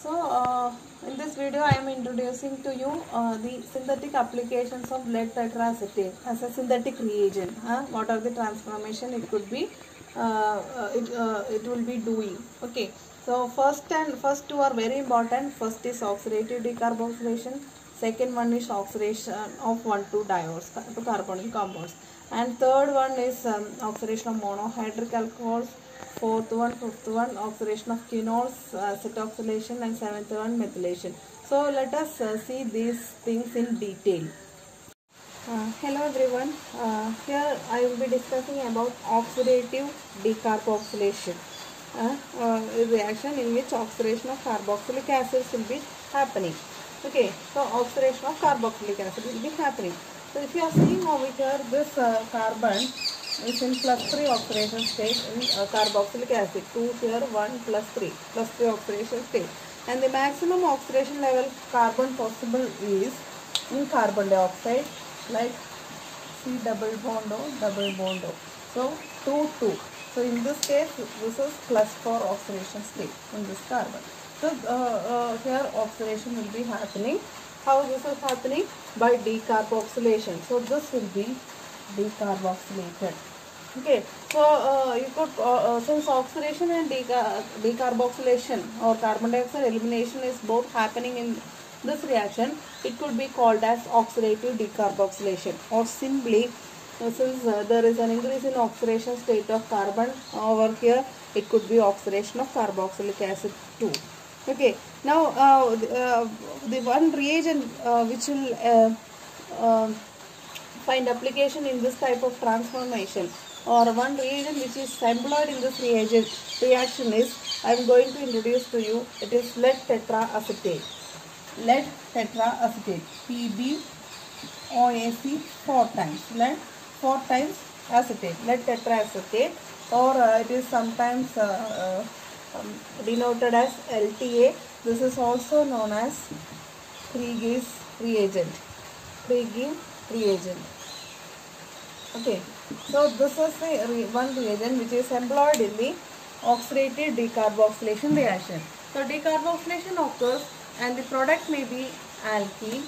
In this video, I am introducing to you the synthetic applications of lead tetracetate as a synthetic reagent. What are the transformation it could be? It will be doing. Okay. So first two are very important. First is oxidative decarboxylation. Second one is oxidation of 1,2 diols to carbonyl compounds. And third one is oxidation of monohydric alcohols. Fourth one, fifth one, oxidation of quinols, acetoxylation, and seventh one, methylation. So let us see these things in detail. Hello everyone. Here I will be discussing about oxidative decarboxylation. Reaction in which oxidation of carboxylic acids will be happening. Okay, so oxidation of carboxylic acid will be happening. So if you are seeing over here, this carbon is in +3 oxidation state in carboxylic acid. 2 here, 1 +3 oxidation state. And the maximum oxidation level carbon possible is in carbon dioxide, like C double bond O. So 2, 2. So in this case, this is +4 oxidation state in this carbon. So here oxidation will be happening. How this is happening? By decarboxylation. So this will be decarboxylated. Okay, so you could since oxidation and decarboxylation or carbon dioxide elimination is both happening in this reaction, it could be called as oxidative decarboxylation, or simply since there is an increase in oxidation state of carbon over here, it could be oxidation of carboxylic acid too. Okay, now the one reagent which will find application in this type of transformation, or one reagent which is employed in this reaction is, I am going to introduce to you, it is lead tetraacetate. Lead tetraacetate, PbOAc 4 times, lead 4 times acetate, lead tetraacetate, or it is sometimes denoted as LTA. This is also known as Krieg's reagent. Okay, so this is the one reagent which is employed in the oxidative decarboxylation reaction. So decarboxylation occurs and the product may be alkene.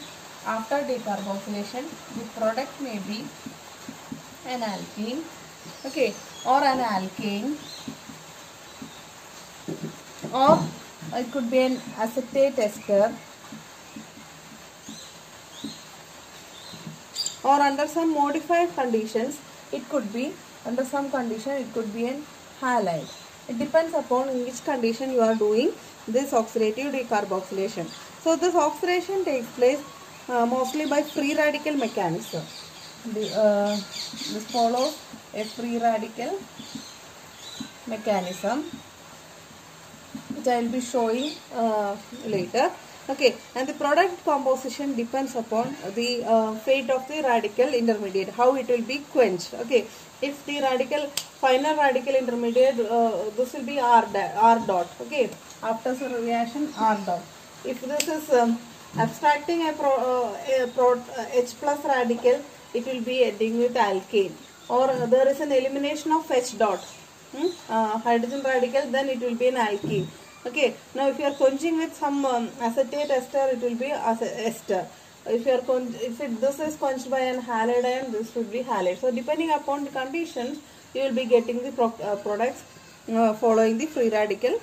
After decarboxylation, the product may be an alkene, okay, or an alkane, or it could be an acetate ester, or under some modified conditions, it could be, under some condition, it could be an halide. It depends upon in which condition you are doing this oxidative decarboxylation. So this oxidation takes place mostly by free radical mechanism. This follows a free radical mechanism, which I will be showing later. Okay, and the product composition depends upon the fate of the radical intermediate, how it will be quenched. Okay, if the final radical intermediate, this will be R dot. Okay, after the reaction R dot. If this is abstracting a H plus radical, it will be ending with alkane, or there is an elimination of H dot, hydrogen radical, then it will be an alkene. Okay, now if you are quenching with some acetate ester, it will be ester. If this is quenched by an halide ion, this would be halide. So depending upon the conditions, you will be getting the products following the free radical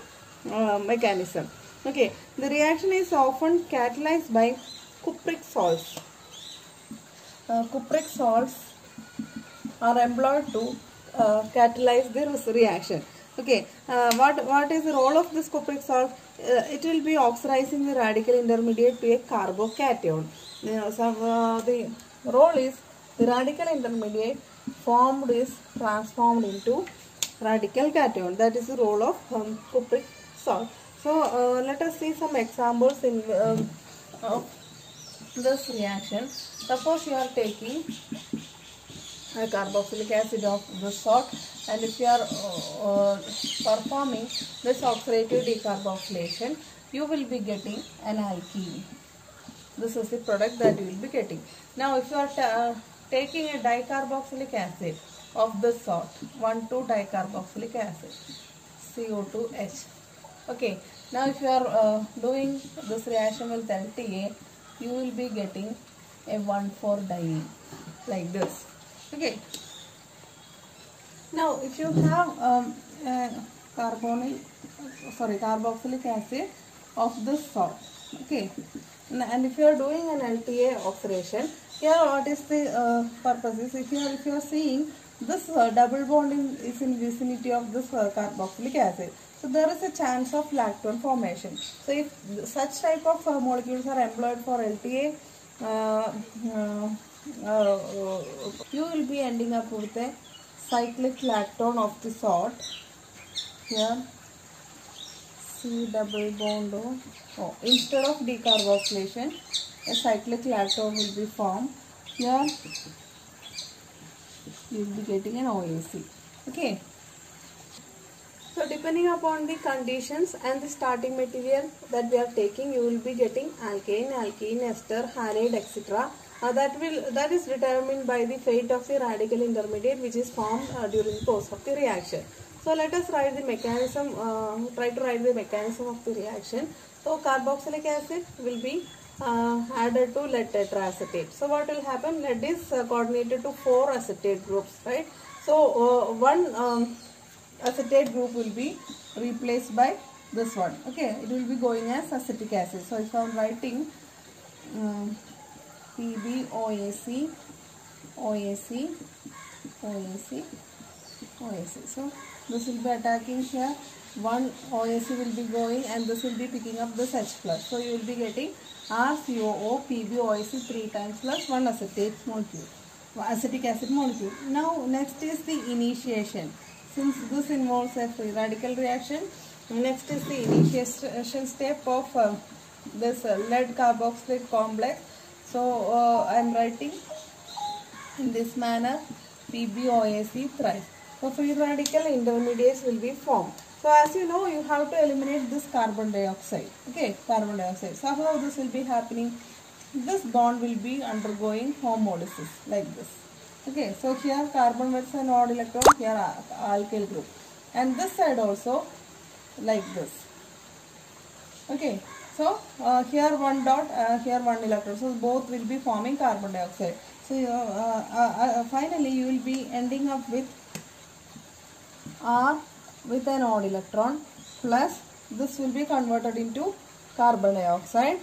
mechanism. Okay, the reaction is often catalyzed by cupric salts. Cupric salts are employed to catalyze this reaction. Okay, what is the role of this cupric salt? It will be oxidizing the radical intermediate to a carbocation. The role is the radical intermediate formed is transformed into radical cation. That is the role of cupric salt. So let us see some examples in of this reaction. Suppose you are taking a carboxylic acid of this sort, and if you are performing this oxidative decarboxylation, you will be getting an alkene. This is the product that you will be getting. Now if you are taking a dicarboxylic acid of this sort, 1,2 dicarboxylic acid, CO2H. Okay, now if you are doing this reaction with LTA, you will be getting a 1,4-diene like this. Okay. Now if you have carboxylic acid of this salt, okay, and if you are doing an LTA oxidation, here what is the purpose is, if you are seeing this double bond is in vicinity of this carboxylic acid, so there is a chance of lactone formation. So if such type of molecules are employed for LTA, you will be ending up with a cyclic lactone of the salt. Here C double bond O. Instead of decarboxylation, a cyclic lactone will be formed. Here you will be getting an OAC. Okay. So depending upon the conditions and the starting material that we are taking, you will be getting alkane, alkene, ester, halide, etc. That is determined by the fate of the radical intermediate which is formed during the course of the reaction. So let us write the mechanism, try to write the mechanism of the reaction. So carboxylic acid will be added to lead tetraacetate. So what will happen? Lead is coordinated to 4 acetate groups, right? So one acetate group will be replaced by this one. Okay, it will be going as acetic acid. So if I am writing PbOAc, OAc, OAc, OAc. So this will be attacking here. One OAc will be going and this will be picking up this H plus. So you will be getting RCOO PbOAc 3 times plus 1 acetate molecule, acetic acid molecule. Now next is the initiation. Since this involves a free radical reaction, next is the initiation step of this lead carboxylate complex. So I am writing in this manner PbOAc thrice. So free radical intermediates will be formed. So as you know, you have to eliminate this carbon dioxide. Okay, carbon dioxide. So how this will be happening? This bond will be undergoing homolysis like this. Okay, so here carbon with an odd electron, here alkyl group, and this side also like this. Okay, so here one dot, here one electron, so both will be forming carbon dioxide. So finally you will be ending up with R with an odd electron plus this will be converted into carbon dioxide,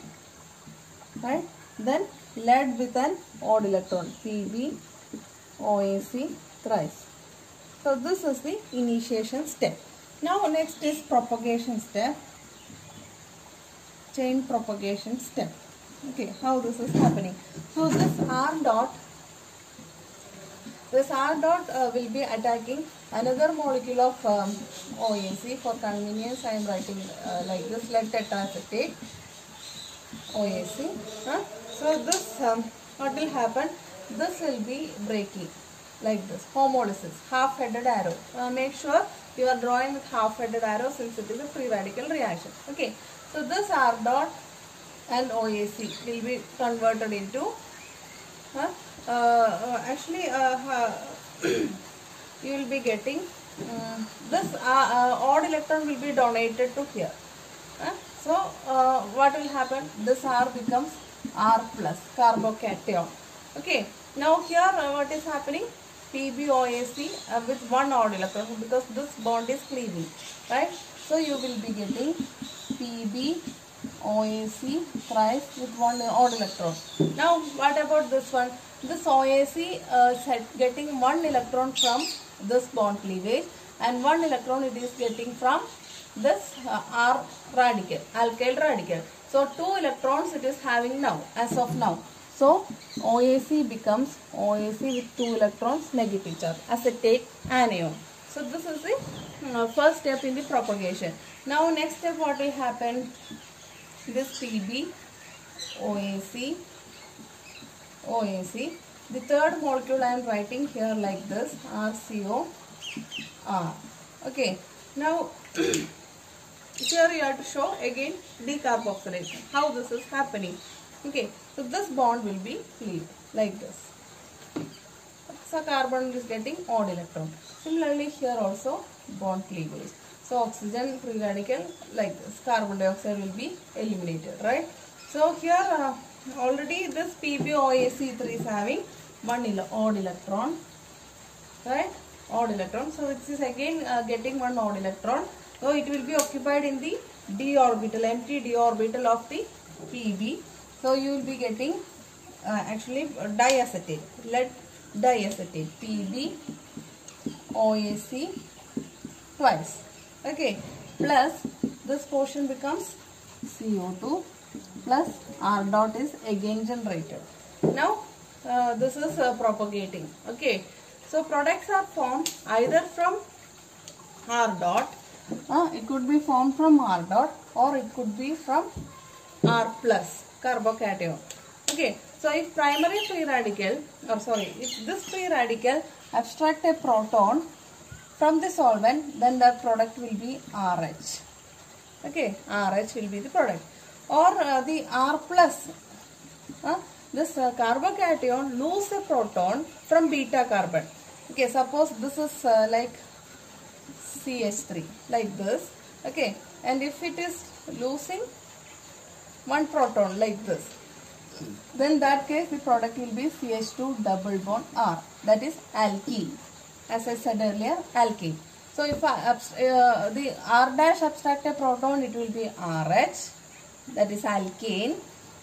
right? Then lead with an odd electron, PbOAc thrice. So this is the initiation step. Now next is propagation step, chain propagation step. Okay, how this is happening? So this R dot will be attacking another molecule of OAc. For convenience, I am writing like this, lead tetraacetate, OAc. So this, what will happen? This will be breaking like this, homolysis, half-headed arrow. Make sure you are drawing with half-headed arrow since it is a free radical reaction. Okay, so this R dot and OAc will be converted into you will be getting this odd electron will be donated to here. So what will happen? This R becomes R plus, carbocation. Okay, now here what is happening? PbOAc with one odd electron, because this bond is cleaving, right? So you will be getting PbOAc thrice with one odd electron. Now what about this one? This OAc getting one electron from this bond cleavage and one electron it is getting from this R radical, alkyl radical. So 2 electrons it is having now, as of now. So OAc becomes OAc with 2 electrons, negative charge, acetate anion. So this is the first step in the propagation. Now next step, what will happen? This PbOAc, OAc. The third molecule I am writing here like this, RCOR. Okay. Now here you have to show again decarboxylation. How this is happening? Okay. So this bond will be cleaved like this. So carbon is getting odd electron. Similarly here also bond cleavage. So oxygen free radical like this, carbon dioxide will be eliminated, right? So here already this PbOAC3 is having one odd electron, right? Odd electron. So this is again getting one odd electron. So it will be occupied in the d orbital, empty d orbital of the Pb. So you will be getting actually diacetate, lead diacetate, PbOAC twice. Okay, plus this portion becomes CO2 plus R dot is again generated. Now this is propagating. Okay, so products are formed either from R dot, it could be formed from R dot, or it could be from R plus carbocation. Okay, so if primary free radical, if this free radical abstract a proton from the solvent, then the product will be RH. Okay, RH will be the product. Or the R plus, this carbocation lose a proton from beta carbon. Okay, suppose this is like CH3, like this. Okay, and if it is losing one proton like this, then that case the product will be CH2 double bond R, that is alkene. As I said earlier, alkene. So if the R dash abstract a proton, it will be RH, that is alkane.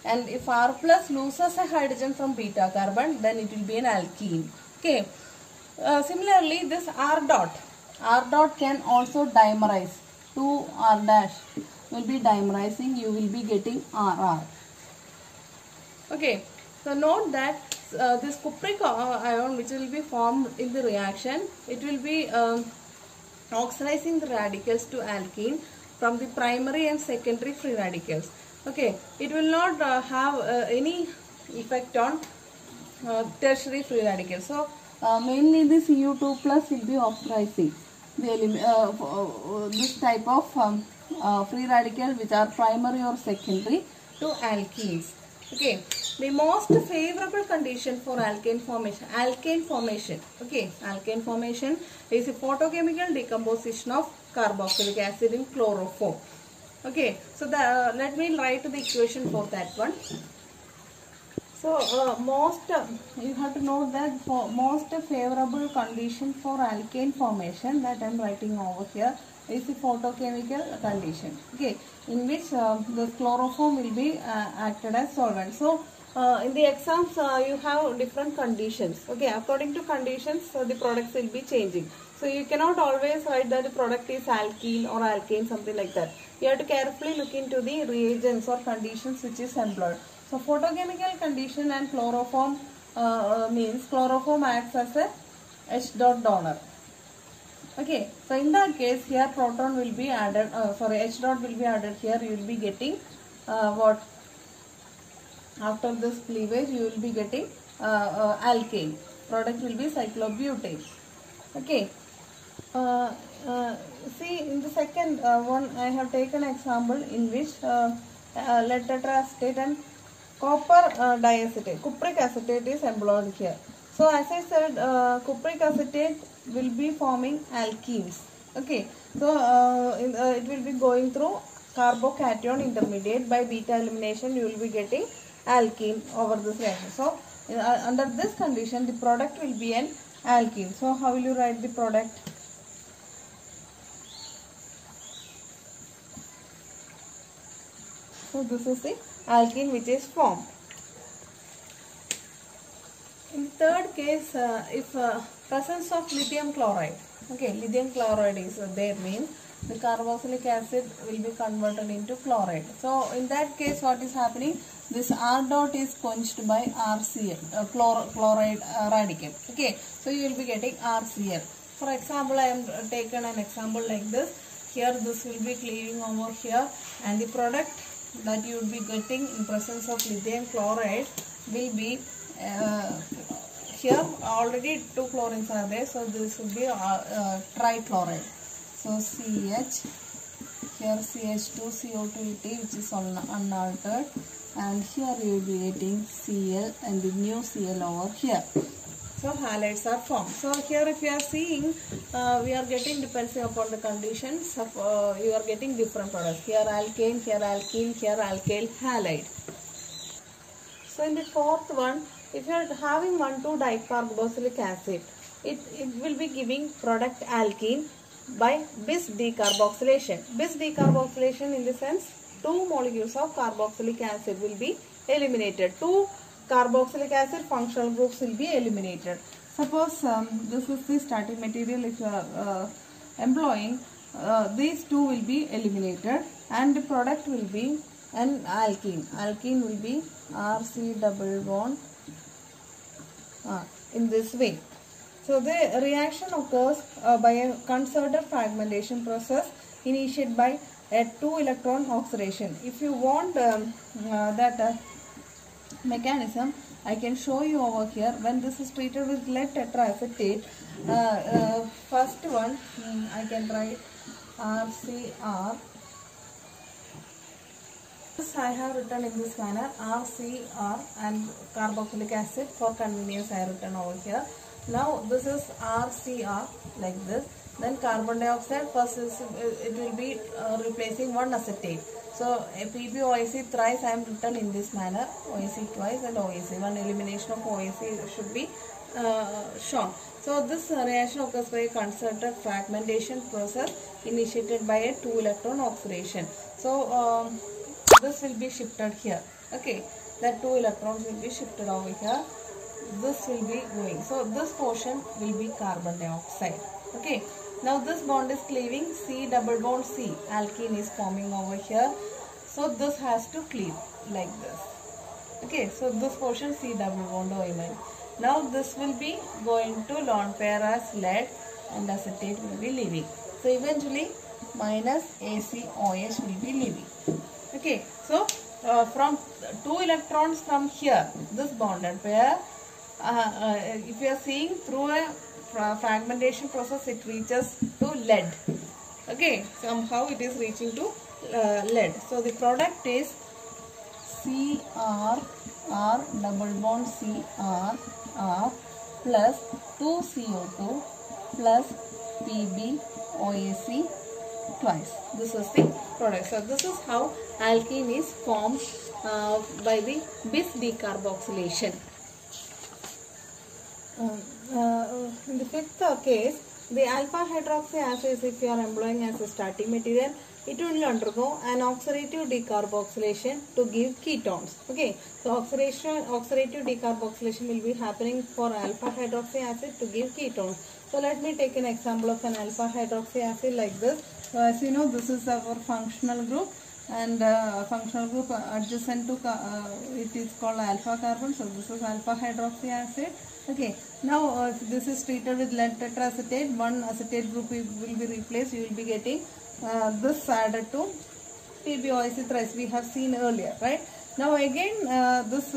And if R plus loses a hydrogen from beta carbon, then it will be an alkene. Okay. Similarly, this R dot can also dimerize. 2 R dash will be dimerizing. You will be getting RR. Okay. So note that this cupric ion which will be formed in the reaction, it will be oxidizing the radicals to alkene from the primary and secondary free radicals. Okay, it will not have any effect on tertiary free radicals. So mainly the Cu2 plus will be oxidizing this type of free radical which are primary or secondary to alkenes. Okay, the most favorable condition for alkane formation, okay, alkane formation is a photochemical decomposition of carboxylic acid in chloroform. Okay, so let me write the equation for that one. So you have to know that for most favorable condition for alkane formation that I am writing over here is the photochemical condition. Okay, in which the chloroform will be acted as solvent. So in the exams you have different conditions. Okay, according to conditions the products will be changing. So you cannot always write that the product is alkene or alkane, something like that. You have to carefully look into the reagents or conditions which is employed. So photochemical condition and chloroform means chloroform acts as a H dot donor. Okay, so in that case here proton will be added, H dot will be added here. You will be getting what? After this cleavage you will be getting alkane. Product will be cyclobutane. Okay. See in the second one I have taken example in which lead tetraacetate and copper diacetate, cupric acetate is employed here. So as I said, cupric acetate will be forming alkenes. Okay, so it will be going through carbocation intermediate. By beta elimination you will be getting alkene over this reaction. So under this condition the product will be an alkene. So how will you write the product? So this is the alkene which is formed. In the third case, if presence of lithium chloride, okay, lithium chloride is there, means the carboxylic acid will be converted into chloride. So in that case what is happening? This R dot is quenched by RCl, chloride radical. Okay, so you will be getting RCl. For example, I am taken an example like this. Here this will be cleaving over here, and the product that you will be getting in presence of lithium chloride will be here already 2 chlorines are there, so this will be trichloride. So CH, here CH2, CO2, which is unaltered, and here you will be getting Cl and the new Cl over here. So halides are formed. So here if you are seeing, we are getting, depending upon the conditions of, you are getting different products. Here alkane, here alkene, here alkyl halide. So in the fourth one, if you are having 1,2-dicarboxylic acid, it will be giving product alkene by bis decarboxylation. Bis decarboxylation in the sense 2 molecules of carboxylic acid will be eliminated. 2 carboxylic acid functional groups will be eliminated. Suppose this is the starting material. If you are employing, these 2 will be eliminated and the product will be an alkene. Alkene will be RC double bond in this way. So the reaction occurs by a concerted fragmentation process initiated by a 2-electron oxidation. If you want that mechanism, I can show you over here. When this is treated with lead tetraacetate, first one I can write RCR. This I have written in this manner, RCR and carboxylic acid. For convenience I have written over here. Now this is RCR like this. Then carbon dioxide, first it will be replacing one acetate. So PbOIC thrice I am written in this manner, OIC twice and OIC. One elimination of OIC should be shown. So this reaction occurs by a concerted fragmentation process initiated by a 2-electron oxidation. So this will be shifted here. Okay, that 2 electrons will be shifted over here. This will be going. So this portion will be carbon dioxide. Okay. Now this bond is cleaving, C double bond C. Alkene is forming over here. So this has to cleave like this. Okay. So this portion C double bond O imine. Now this will be going to lone pair as lead and acetate will be leaving. So eventually minus ACOH will be leaving. Okay, so from 2 electrons from here, this bonded pair, if you are seeing through a fragmentation process, it reaches to lead. Okay, somehow it is reaching to lead. So the product is CR, R double bond CR, R plus 2CO2 plus PbOAC twice. This is the product. So this is how alkene is formed by the bis decarboxylation. In the fifth case, the alpha hydroxy acid, if you are employing as a starting material, it will undergo an oxidative decarboxylation to give ketones. Okay, so oxidative decarboxylation will be happening for alpha hydroxy acid to give ketones. So let me take an example of an alpha hydroxy acid like this. So as you know, this is our functional group, and functional group adjacent to it is called alpha carbon. So this is alpha hydroxy acid. Okay, now if this is treated with lead tetraacetate, one acetate group will be replaced. You will be getting this added to PbOIC thrice. We have seen earlier, right? Now again this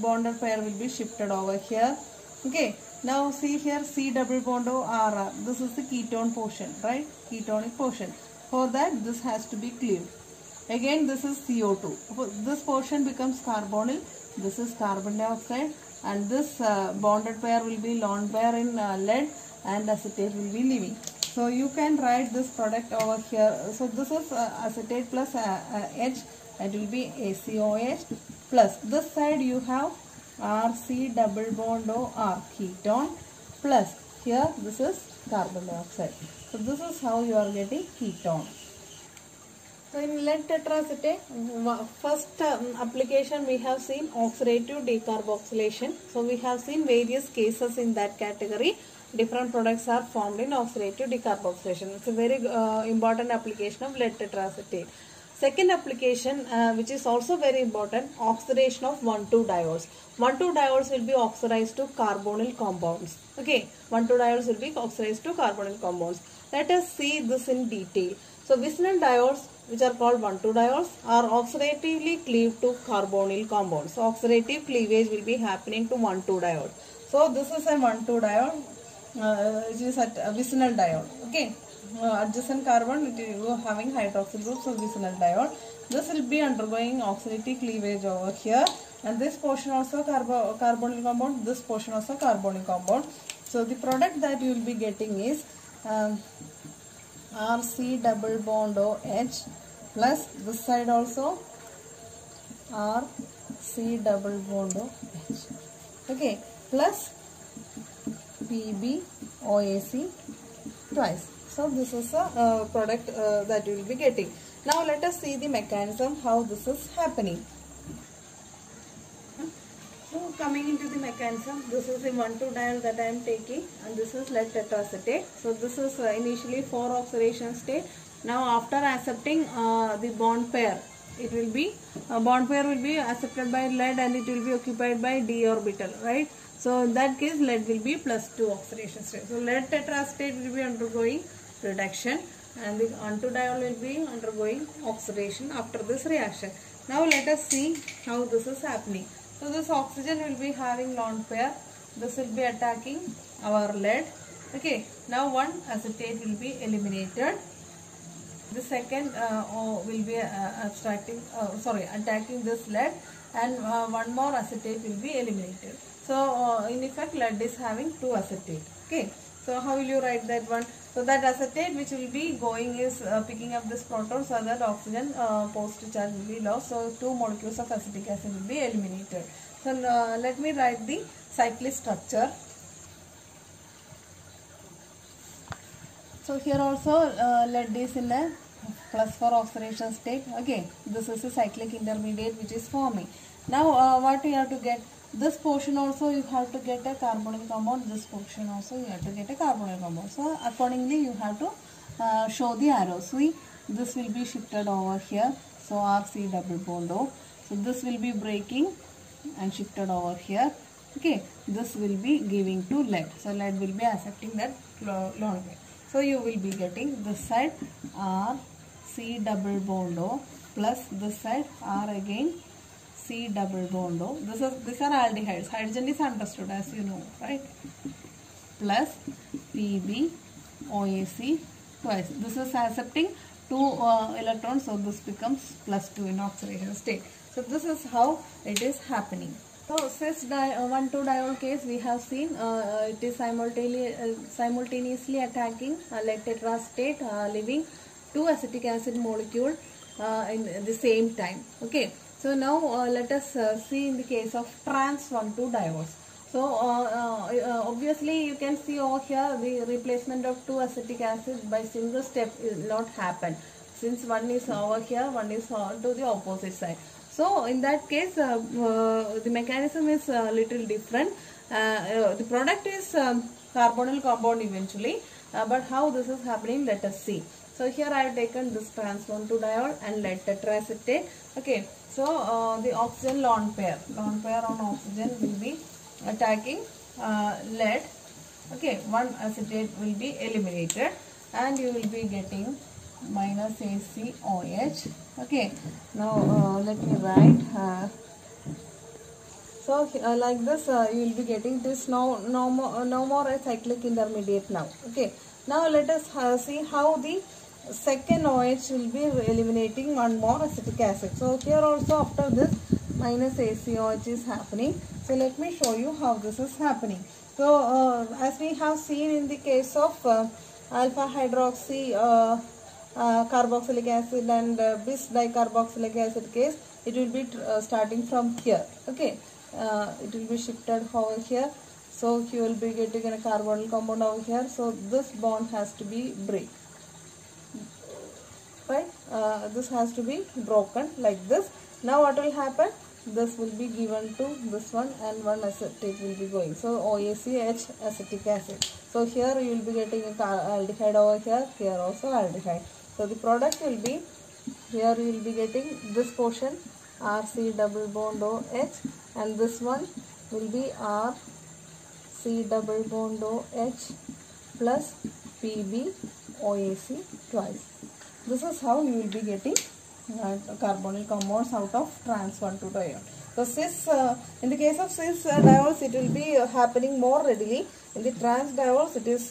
bonded pair will be shifted over here. Okay. Now see here C double bond O RR. This is the ketone portion, right? Ketonic portion. For that, this has to be cleaved. Again, this is CO2. This portion becomes carbonyl. This is carbon dioxide, and this bonded pair will be lone pair in lead, and acetate will be leaving. So you can write this product over here. So this is acetate plus H. It will be ACOH plus this side you have RC double bond O R ketone plus here this is carbon dioxide. So this is how you are getting ketone. So in lead tetraacetate, first application we have seen oxidative decarboxylation. So we have seen various cases in that category. Different products are formed in oxidative decarboxylation. It's a very important application of lead tetraacetate. Second application, which is also very important, oxidation of 1,2-diols. 1,2-diols will be oxidized to carbonyl compounds. Okay, 1,2-diols will be oxidized to carbonyl compounds. Let us see this in detail. So vicinal diols, which are called 1,2-diols, are oxidatively cleaved to carbonyl compounds. So oxidative cleavage will be happening to 1,2-diol. So this is a 1,2-diol, which is a vicinal diol. Okay. Adjacent carbon, it is having hydroxyl group, so vicinal diol. This will be undergoing oxidative cleavage over here, and this portion also carbonyl compound, this portion also carbonyl compound. So the product that you will be getting is RC double bond OH plus this side also RC double bond OH, okay, plus PbOAC twice. So this is a product that you will be getting. Now let us see the mechanism how this is happening. So coming into the mechanism, this is the 1,2-diol that I am taking, and this is lead tetraacetate. So this is initially 4 oxidation state. Now after accepting the bond pair, it will be bond pair will be accepted by lead and it will be occupied by d orbital, right? So in that case lead will be +2 oxidation state. So lead tetraacetate will be undergoing reduction and the 1,2-diol will be undergoing oxidation after this reaction. Now let us see how this is happening. So this oxygen will be having lone pair. This will be attacking our lead. Okay. Now one acetate will be eliminated. The second will be attacking this lead, and one more acetate will be eliminated. So in effect lead is having 2 acetate. Okay. So how will you write that one? So that acetate which will be going is picking up this proton, so that oxygen positive charge will be lost. So 2 molecules of acetic acid will be eliminated. So let me write the cyclic structure. So here also lead is in a +4 oxidation state. Okay, this is a cyclic intermediate which is forming. Now what you have to get? This portion also you have to get a carbonyl compound. This portion also you have to get a carbonyl compound. So accordingly you have to show the arrows. See, this will be shifted over here. So RC double bond O. So this will be breaking and shifted over here. Okay, this will be giving to lead. So lead will be accepting that lone pair. So you will be getting this side RC double bond O plus this side R again C double bond O. These are aldehydes. Hydrogen is understood, as you know, right? Plus PbOAC twice. This is accepting 2 electrons, so this becomes +2 in oxidation state. So this is how it is happening. So cis 1,2-diol case we have seen it is simultaneously attacking lead tetraacetate, leaving 2 acetic acid molecule in the same time. Okay. So now let us see in the case of trans 1,2-diols. So obviously you can see over here the replacement of 2 acetic acid by single step will not happen, since one is over here, one is to the opposite side. So in that case the mechanism is a little different. The product is carbonyl compound eventually, but how this is happening, let us see. So here I have taken this trans 1,2-diol and lead tetraacetate. Okay. So the oxygen lone pair on oxygen will be attacking lead. Okay, one acetate will be eliminated and you will be getting -ACOH. Okay, now let me write. So like this you will be getting this no more a cyclic intermediate now. Okay, now let us see how the second OH will be eliminating one more acetic acid. So here also after this -ACOH is happening. So let me show you how this is happening. So as we have seen in the case of alpha hydroxy carboxylic acid and bis dicarboxylic acid case, it will be starting from here. Okay, it will be shifted over here. So you will be getting a carbonyl compound over here. So this bond has to be break. Right, this has to be broken like this. Now what will happen? This will be given to this one and one acetate will be going. So OACH acetic acid. So here you will be getting a aldehyde over here. Here also aldehyde. So the product will be, here you will be getting this portion RC double bond OH, and this one will be RC double bond OH plus PbOAC twice. This is how you will be getting carbonyl compounds out of trans 1,2-diol. So cis, in the case of cis diols, it will be happening more readily. In the trans diols, it is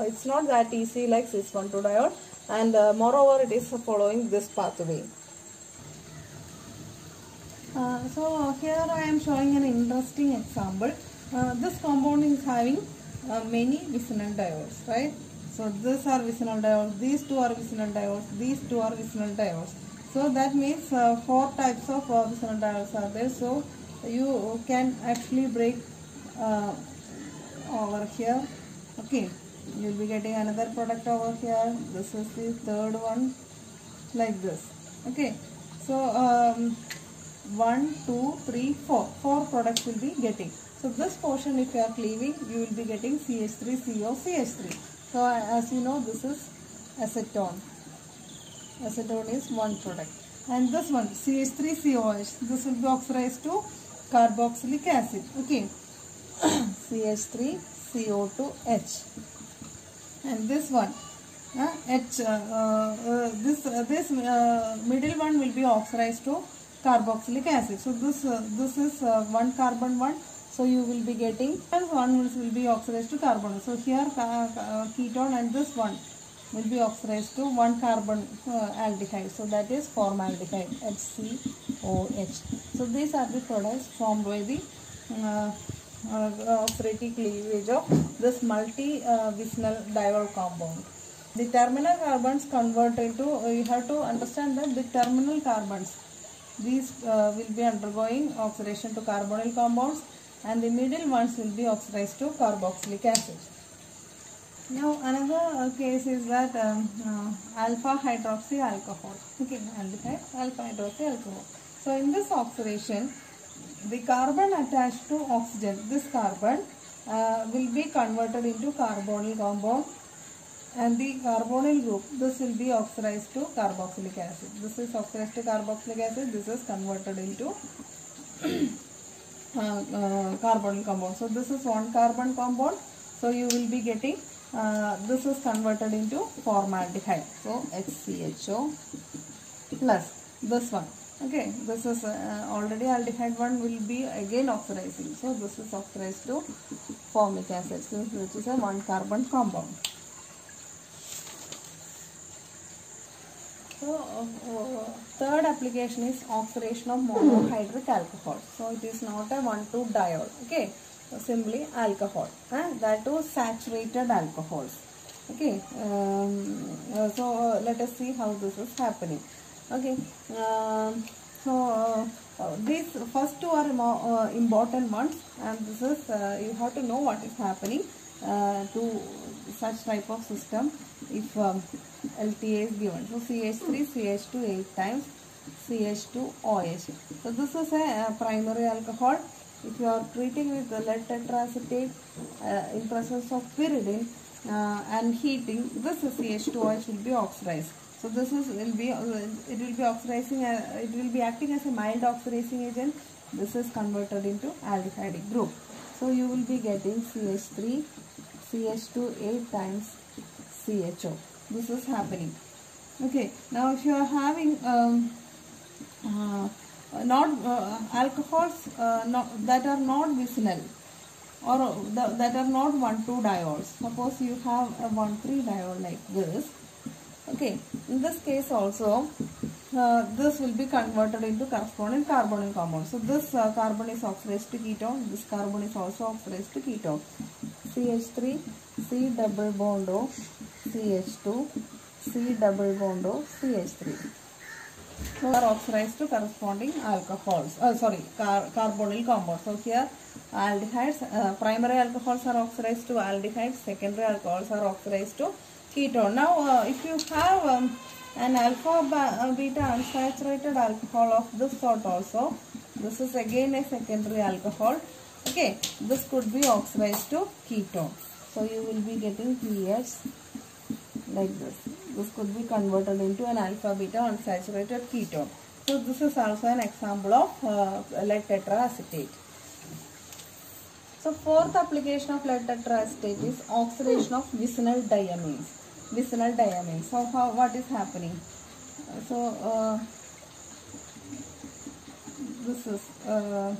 it's not that easy like cis 1,2-diol, and moreover, it is following this pathway. So here I am showing an interesting example. This compound is having many vicinal diodes, right? So these are vicinal diodes, these two are vicinal diodes, these two are vicinal diodes. So that means 4 types of vicinal diodes are there. So you can actually break uh, over here. Okay, you will be getting another product over here. This is the third one, like this. Okay, so 1, 2, 3, 4. 4 products will be getting. So this portion, if you are cleaving, you will be getting CH3, CO, CH3. So as you know, this is acetone. Acetone is one product. And this one, CH3, COH, this will be oxidized to carboxylic acid. Okay, CH3, CO2H. And this one, this middle one will be oxidized to carboxylic acid. So this is one carbon one. So you will be getting one will be oxidized to carbon. So here ketone, and this one will be oxidized to one carbon aldehyde. So that is formaldehyde, HCOH. So these are the products formed by the oxidative cleavage of this multi-vicinal diol compound. The terminal carbons convert into, you have to understand that the terminal carbons, these will be undergoing oxidation to carbonyl compounds, and the middle ones will be oxidized to carboxylic acid. Now another case is that alpha hydroxy alcohol. Okay, aldehyde, alpha hydroxy alcohol. So in this oxidation, the carbon attached to oxygen, this carbon will be converted into carbonyl compound, and the carbonyl group, this will be oxidized to carboxylic acid. This is oxidized to carboxylic acid, this is converted into carbonyl compound. So this is one carbon compound. So you will be getting, this is converted into formaldehyde. So HCHO plus this one. Okay, this is already aldehyde one will be again oxidizing. So this is oxidized to formic acid, which is a one carbon compound. So third application is oxidation of monohydric alcohol. So it is not a 1,2 diol. Okay, so simply alcohol, and that too saturated alcohols. Okay, so let us see how this is happening. Okay, these first two are more important ones, and this is you have to know what is happening to such type of system if LTA is given. So CH3, CH2 8 times, CH2OH. So this is a primary alcohol. If you are treating with the lead tetraacetate in presence of pyridine and heating, this CH2OH will be oxidized. So this is will be it will be oxidizing. It will be acting as a mild oxidizing agent. This is converted into aldehydic group. So you will be getting CH3, CH2 8 times CHO. This is happening. Okay. Now if you are having alcohols that are not vicinal, or that are not 1,2 diols. Suppose you have a 1,3 diol like this. Okay, in this case also this will be converted into corresponding carbonyl compound. So this carbon is oxidized to ketone, this carbon is also oxidized to ketone. CH3, C double bond O, CH2, C double bond O, CH3. So are oxidized to corresponding alcohols, carbonyl compounds. So here aldehydes, primary alcohols are oxidized to aldehydes, secondary alcohols are oxidized to ketone. Now if you have an alpha beta unsaturated alcohol of this sort also, this is again a secondary alcohol. Okay, this could be oxidized to ketone. So you will be getting PH like this. This could be converted into an alpha beta unsaturated ketone. So this is also an example of lead tetraacetate. So fourth application of lead tetraacetate is oxidation of vicinal diamines. Vicinal diamines. So what is happening? So this is a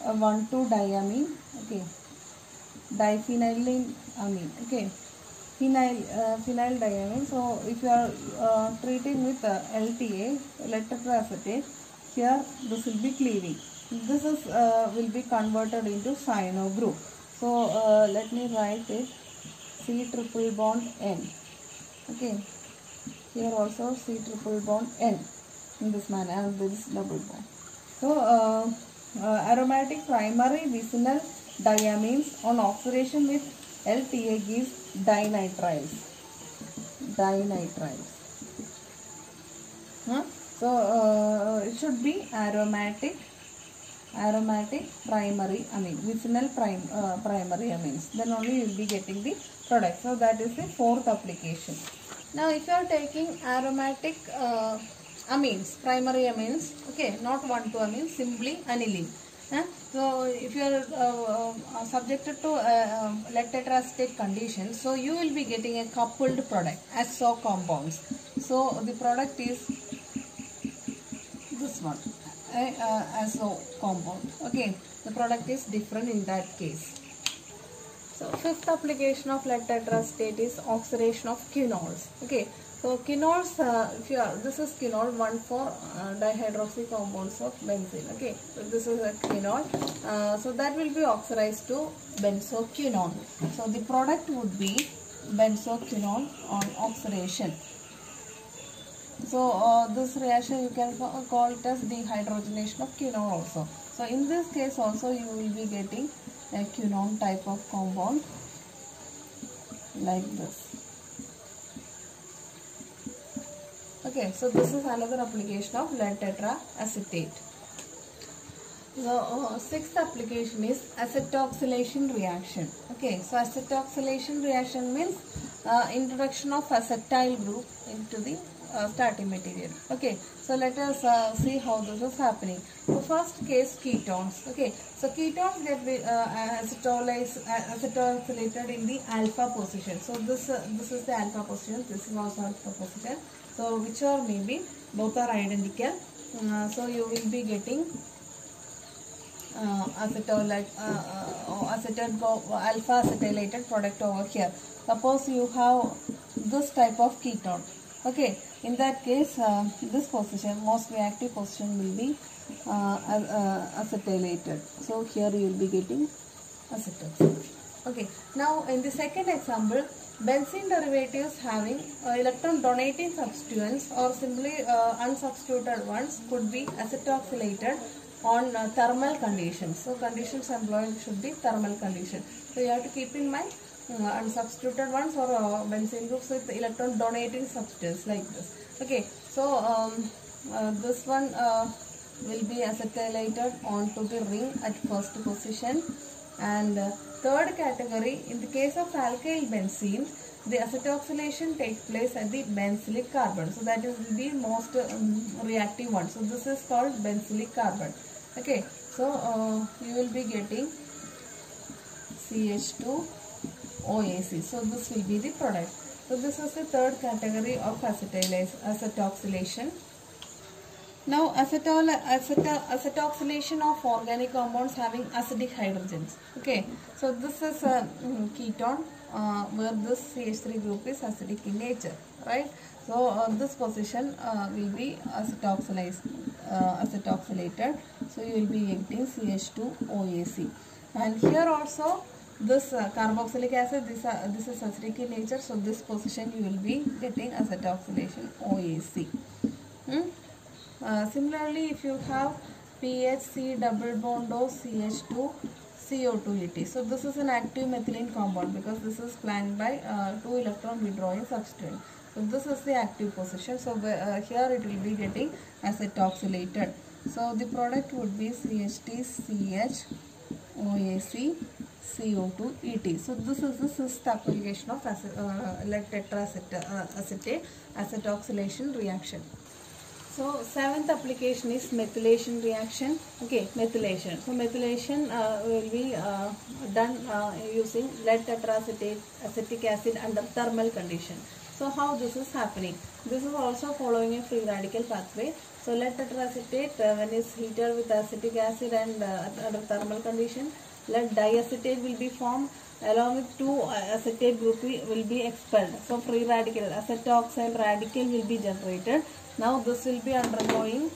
1,2 diamine. Okay, diphenylamine. Okay, phenyl diamine. So if you are treating with LTA, lead tetraacetate, Here this will be cleaving. This is will be converted into cyano group. So let me write it, C triple bond N. Okay, here also C triple bond N in this manner, and this double bond. So aromatic primary vicinal diamines on oxidation with LTA gives dinitriles. So it should be aromatic primary amine, vicinal primary amines. Then only you will be getting the product. So that is the fourth application. Now if you are taking aromatic amines, primary amines, okay, not 1,2-amines, simply aniline. So if you are subjected to lead tetraacetate condition, so you will be getting a coupled product as so compounds. So the product is this one, azo compound. Okay, the product is different in that case. So fifth application of lead tetraacetate is oxidation of quinols. Okay, so quinols, this is quinol 1,4-dihydroxy compounds of benzene. Okay, so this is a quinol. So that will be oxidized to benzoquinone. So the product would be benzoquinone on oxidation. So this reaction you can call it as dehydrogenation of quinone also. So in this case also you will be getting a quinone type of compound like this. Okay, so this is another application of lead tetraacetate. The sixth application is acetoxylation reaction. Okay, so acetoxylation reaction means introduction of acetyl group into the starting material. Okay, so let us see how this is happening. So first case, ketones. Okay, so ketones get acetylated in the alpha position. So this is the alpha position. This is also alpha position. So which are maybe both are identical. So you will be getting alpha acetylated product over here. Suppose you have this type of ketone. Okay, in that case this position, most reactive position will be acetylated. So here you will be getting acetoxylation. Okay, now in the second example, benzene derivatives having electron donating substituents or simply unsubstituted ones could be acetoxylated on thermal conditions. So conditions employed should be thermal condition. So you have to keep in mind unsubstituted ones or benzene groups with electron donating substance like this. Okay, so this one will be acetylated onto the ring at first position. And third category, in the case of alkyl benzene, the acetoxylation takes place at the benzylic carbon. So that is the most reactive one. So this is called benzylic carbon. Okay, so you will be getting CH2OAC. So this will be the product. So this is the third category of acetoxylation. Now acetoxylation of organic compounds having acidic hydrogens. Okay, so this is a ketone where this CH3 group is acidic in nature, right? So this position will be acetoxylated. So you will be getting CH2OAC. And here also this carboxylic acid, this is acidic in nature. So this position you will be getting acetoxylation OAC. Similarly, if you have PHC double bond O CH2 CO2 ET. So this is an active methylene compound because this is flanked by 2 electron withdrawing substituent. So this is the active position. So here it will be getting acetoxylated. So the product would be CH3 CH OAC CO2 ET. So this is the sixth application of lead tetraacetate acetoxylation reaction. So seventh application is methylation reaction. Okay, methylation. So methylation will be done using lead tetraacetate acetic acid under thermal condition. So how this is happening? This is also following a free radical pathway. So lead tetraacetate when is heated with acetic acid and under thermal condition, lead diacetate will be formed along with 2 acetate group will be expelled. So free radical acetoxyl radical will be generated. Now this will be undergoing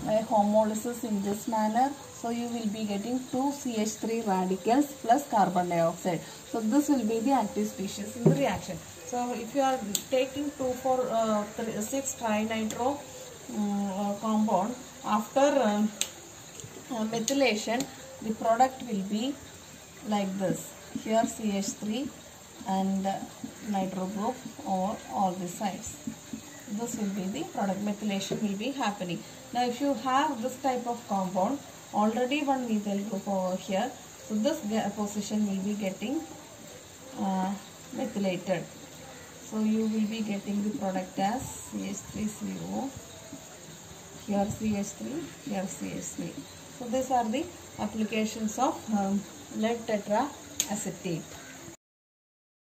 a homolysis in this manner. So you will be getting 2 CH3 radicals plus carbon dioxide. So this will be the active species in the reaction. So if you are taking 2,4,6 trinitro compound, after methylation, the product will be like this. Here CH3 and nitro group over all the sides. This will be the product. Methylation will be happening. Now if you have this type of compound, already one methyl group over here, so this position will be getting methylated. So you will be getting the product as CH3CO, here CH3, here CH3. So these are the applications of lead tetraacetate.